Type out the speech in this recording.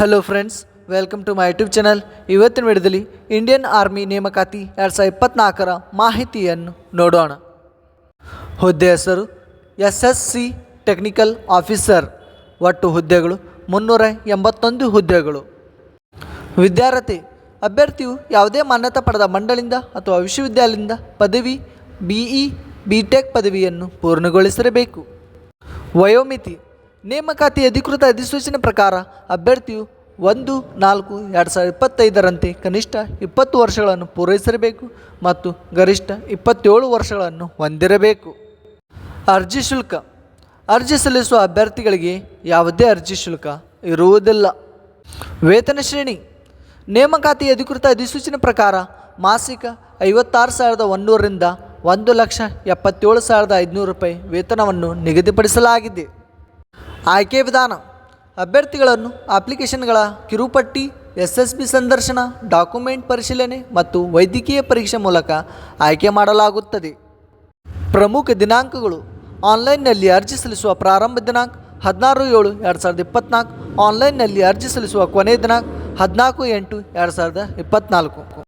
Hello friends, welcome to my YouTube channel. ಇವತ್ತಿನ ವಿಡಿಯೋದಲ್ಲಿ Indian army ನೇಮಕಾತಿ 2024ರ ಮಾಹಿತಿಯನ್ನು ನೋಡೋಣ. ಹುದ್ದೆ ಹೆಸರು SSC ಟೆಕ್ನಿಕಲ್ ಆಫೀಸರ್. ಒಟ್ಟು ಹುದ್ದೆಗಳು 381 ಹುದ್ದೆಗಳು. ವಿದ್ಯಾರ್ಹತೆ: ಅಭ್ಯರ್ಥಿಯು ಯಾವುದೇ ಮಾನ್ಯತಾ ಪಡೆದ ಮಂಡಳಿಯಿಂದ ಅಥವಾ ವಿಶ್ವವಿದ್ಯಾಲಯದಿಂದ ಪದವಿ BE BTech ಪದವಿಯನ್ನು ಪೂರ್ಣಗೊಳಿಸಿರಬೇಕು. ವಯೋಮಿತಿ: ನೇಮಕಾತಿ ಅಧಿಕೃತ ಅಧಿಸೂಚನೆ ಪ್ರಕಾರ ಅಭ್ಯರ್ಥಿಯು 1/4/2025ರಂತೆ ಕನಿಷ್ಠ 20 ವರ್ಷಗಳನ್ನು ಪೂರೈಸಿರಬೇಕು ಮತ್ತು ಗರಿಷ್ಠ 27 ವರ್ಷಗಳನ್ನು ಹೊಂದಿರಬೇಕು. ಅರ್ಜಿ ಶುಲ್ಕ: ಅರ್ಜಿ ಸಲ್ಲಿಸುವ ಅಭ್ಯರ್ಥಿಗಳಿಗೆ ಯಾವುದೇ ಅರ್ಜಿ ಶುಲ್ಕ ಇರುವುದಿಲ್ಲ. ವೇತನ ಶ್ರೇಣಿ: ನೇಮಕಾತಿ ಅಧಿಕೃತ ಅಧಿಸೂಚನೆ ಪ್ರಕಾರ ಮಾಸಿಕ 56,100ರಿಂದ 1,77,500 ರೂಪಾಯಿ ವೇತನವನ್ನು ನಿಗದಿಪಡಿಸಲಾಗಿದೆ. ಆಯ್ಕೆ ವಿಧಾನ: ಅಭ್ಯರ್ಥಿಗಳನ್ನು ಅಪ್ಲಿಕೇಶನ್ಗಳ ಕಿರುಪಟ್ಟಿ, SSB ಸಂದರ್ಶನ, ಡಾಕ್ಯುಮೆಂಟ್ ಪರಿಶೀಲನೆ ಮತ್ತು ವೈದ್ಯಕೀಯ ಪರೀಕ್ಷೆ ಮೂಲಕ ಆಯ್ಕೆ ಮಾಡಲಾಗುತ್ತದೆ. ಪ್ರಮುಖ ದಿನಾಂಕಗಳು: ಆನ್ಲೈನ್ನಲ್ಲಿ ಅರ್ಜಿ ಸಲ್ಲಿಸುವ ಪ್ರಾರಂಭ ದಿನಾಂಕ 16/7/2024. ಆನ್ಲೈನ್ನಲ್ಲಿ ಅರ್ಜಿ ಸಲ್ಲಿಸುವ ಕೊನೆಯ ದಿನಾಂಕ 14/8/2024.